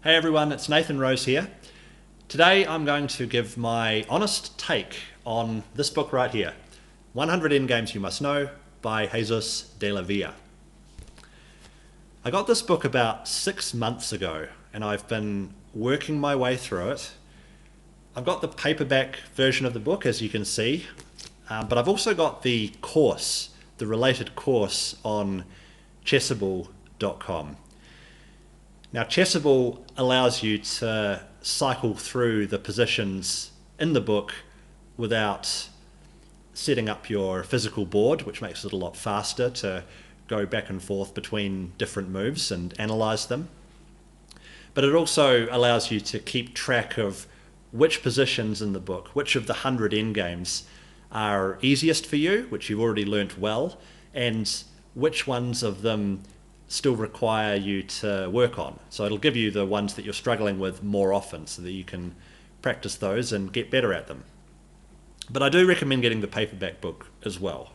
Hey everyone, it's Nathan Rose here. Today I'm going to give my honest take on this book right here, 100 Endgames You Must Know by Jesus de la Villa. I got this book about 6 months ago and I've been working my way through it. I've got the paperback version of the book, as you can see, but I've also got the course, the related course on chessable.com. Now, Chessable allows you to cycle through the positions in the book without setting up your physical board, which makes it a lot faster to go back and forth between different moves and analyze them. But it also allows you to keep track of which positions in the book, which of the 100 endgames are easiest for you, which you've already learnt well, and which ones of them still require you to work on. So it'll give you the ones that you're struggling with more often so that you can practice those and get better at them. But I do recommend getting the paperback book as well.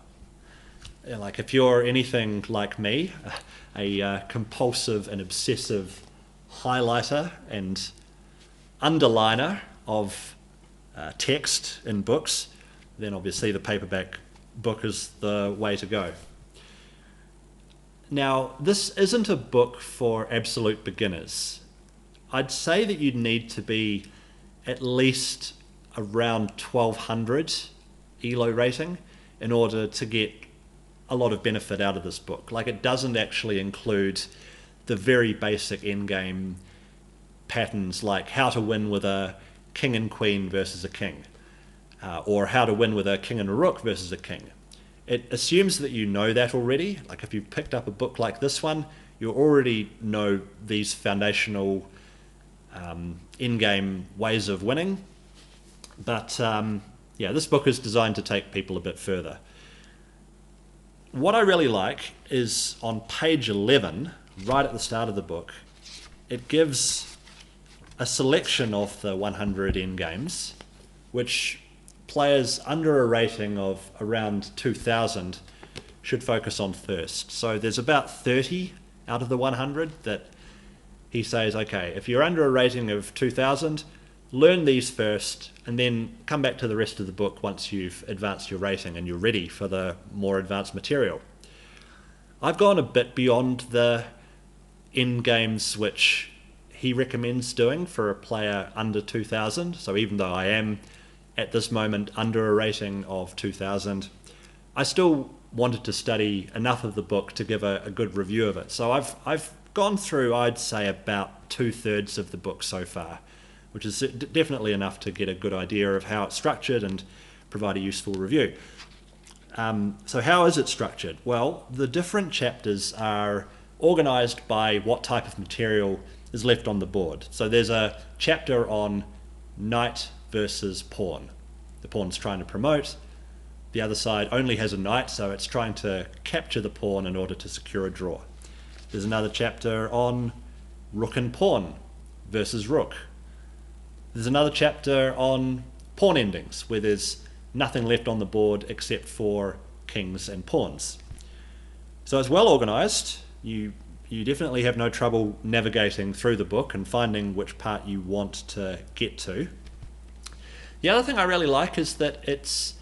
Like if you're anything like me, a compulsive and obsessive highlighter and underliner of text in books, then obviously the paperback book is the way to go. Now, this isn't a book for absolute beginners. I'd say that you'd need to be at least around 1200 ELO rating in order to get a lot of benefit out of this book. Like, it doesn't actually include the very basic endgame patterns like how to win with a king and queen versus a king, or how to win with a king and a rook versus a king. It assumes that you know that already. Like if you picked up a book like this one, you already know these foundational in-game ways of winning. But yeah, this book is designed to take people a bit further. What I really like is on page 11, right at the start of the book, it gives a selection of the 100 endgames, which players under a rating of around 2000 should focus on first. So there's about 30 out of the 100 that he says, okay, if you're under a rating of 2000, learn these first and then come back to the rest of the book once you've advanced your rating and you're ready for the more advanced material. I've gone a bit beyond the end games which he recommends doing for a player under 2000. So even though I am at this moment under a rating of 2000, I still wanted to study enough of the book to give a good review of it. So I've gone through, I'd say, about 2/3 of the book so far, which is definitely enough to get a good idea of how it's structured and provide a useful review. So how is it structured? Well, the different chapters are organized by what type of material is left on the board. So there's a chapter on knight versus pawn. The pawn's trying to promote. The other side only has a knight, so it's trying to capture the pawn in order to secure a draw. There's another chapter on rook and pawn versus rook. There's another chapter on pawn endings, where there's nothing left on the board except for kings and pawns. So it's well organized. You definitely have no trouble navigating through the book and finding which part you want to get to. The other thing I really like is that it's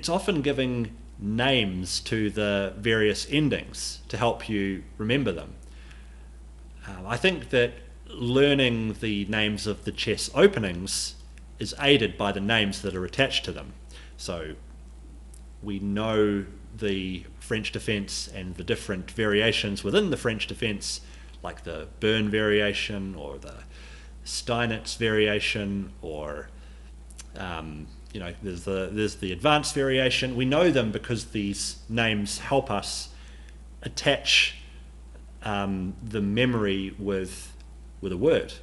often giving names to the various endings to help you remember them. I think that learning the names of the chess openings is aided by the names that are attached to them. So we know the French defense and the different variations within the French defense, like the Bern variation or the Steinitz variation, or there's the advanced variation. We know them because these names help us attach the memory with a word,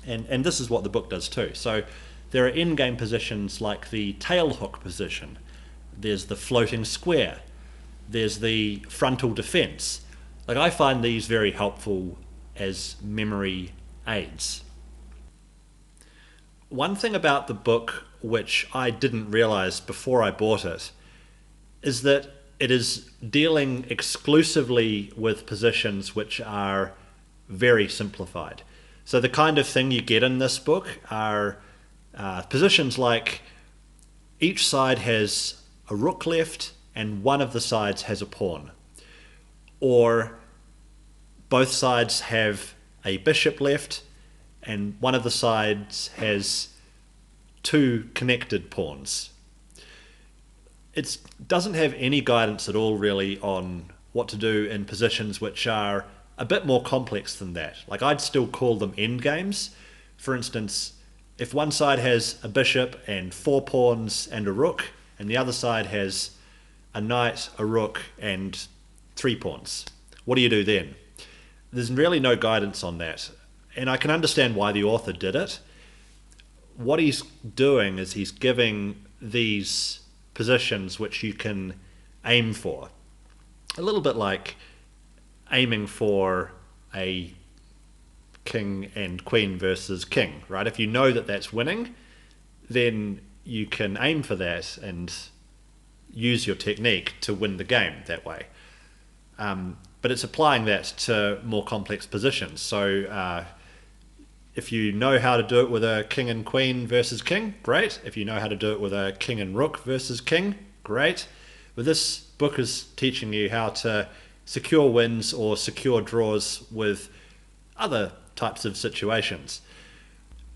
and this is what the book does too. So there are in-game positions like the tail hook position. There's the floating square. There's the frontal defense. Like, I find these very helpful as memory aids. One thing about the book which I didn't realize before I bought it is that it is dealing exclusively with positions which are very simplified. So the kind of thing you get in this book are positions like each side has a rook left and one of the sides has a pawn. Or both sides have a bishop left and one of the sides has two connected pawns. It doesn't have any guidance at all really on what to do in positions which are a bit more complex than that. Like, I'd still call them endgames. For instance, if one side has a bishop and four pawns and a rook, and the other side has a knight, a rook, and three pawns, what do you do then? There's really no guidance on that. And I can understand why the author did it. What he's doing is he's giving these positions which you can aim for. A little bit like aiming for a king and queen versus king, right? If you know that that's winning, then you can aim for that and use your technique to win the game that way. But it's applying that to more complex positions. So if you know how to do it with a king and queen versus king, great. If you know how to do it with a king and rook versus king, great. But this book is teaching you how to secure wins or secure draws with other types of situations.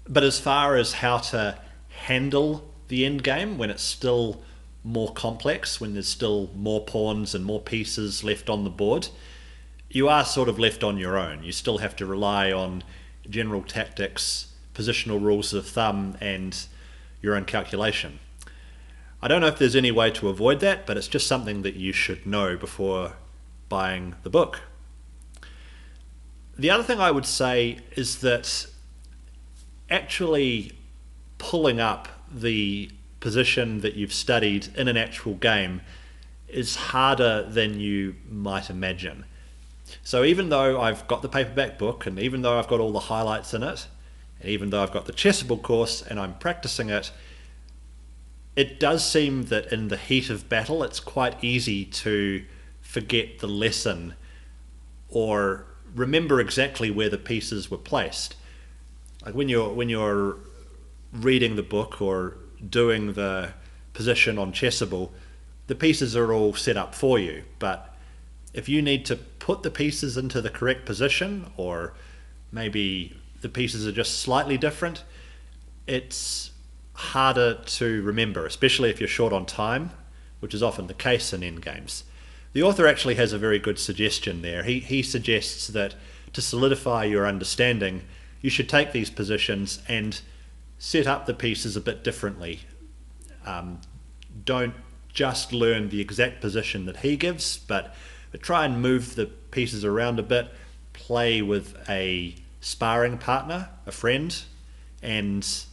But as far as how to handle the end game when it's still more complex, when there's still more pawns and more pieces left on the board, you are sort of left on your own. You still have to rely on general tactics, positional rules of thumb, and your own calculation. I don't know if there's any way to avoid that, but it's just something that you should know before buying the book. The other thing I would say is that actually pulling up the position that you've studied in an actual game is harder than you might imagine. So even though I've got the paperback book, and even though I've got all the highlights in it, and even though I've got the Chessable course and I'm practicing it, it does seem that in the heat of battle it's quite easy to forget the lesson or remember exactly where the pieces were placed. Like when you're reading the book or doing the position on Chessable, the pieces are all set up for you, but if you need to put the pieces into the correct position, or maybe the pieces are just slightly different, it's harder to remember, especially if you're short on time, which is often the case in endgames. The author actually has a very good suggestion there. He suggests that to solidify your understanding, you should take these positions and set up the pieces a bit differently. Don't just learn the exact position that he gives, but try and move the pieces around a bit, play with a sparring partner, a friend, and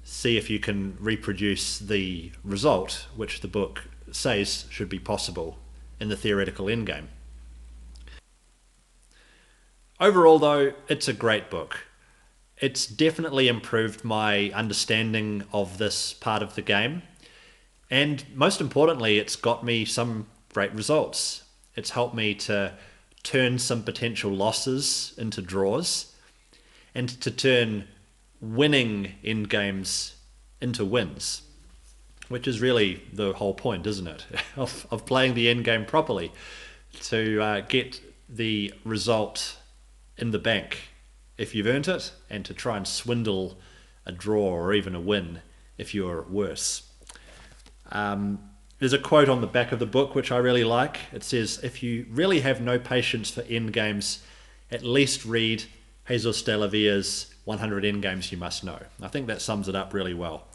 see if you can reproduce the result which the book says should be possible in the theoretical endgame. Overall though, it's a great book. It's definitely improved my understanding of this part of the game, and most importantly, it's got me some great results. It's helped me to turn some potential losses into draws, and to turn winning endgames into wins, which is really the whole point, isn't it, of playing the endgame properly, to get the result in the bank if you've earned it, and to try and swindle a draw or even a win if you're worse. There's a quote on the back of the book which I really like. It says, if you really have no patience for endgames, at least read Jesus de la Villa's 100 Endgames You Must Know. I think that sums it up really well.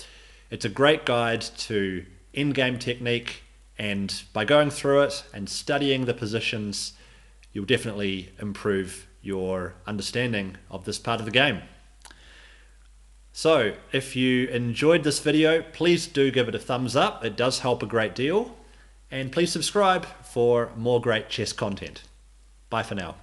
It's a great guide to endgame technique, and by going through it and studying the positions, you'll definitely improve your understanding of this part of the game. So if you enjoyed this video, please do give it a thumbs up. It does help a great deal. And please subscribe for more great chess content. Bye for now.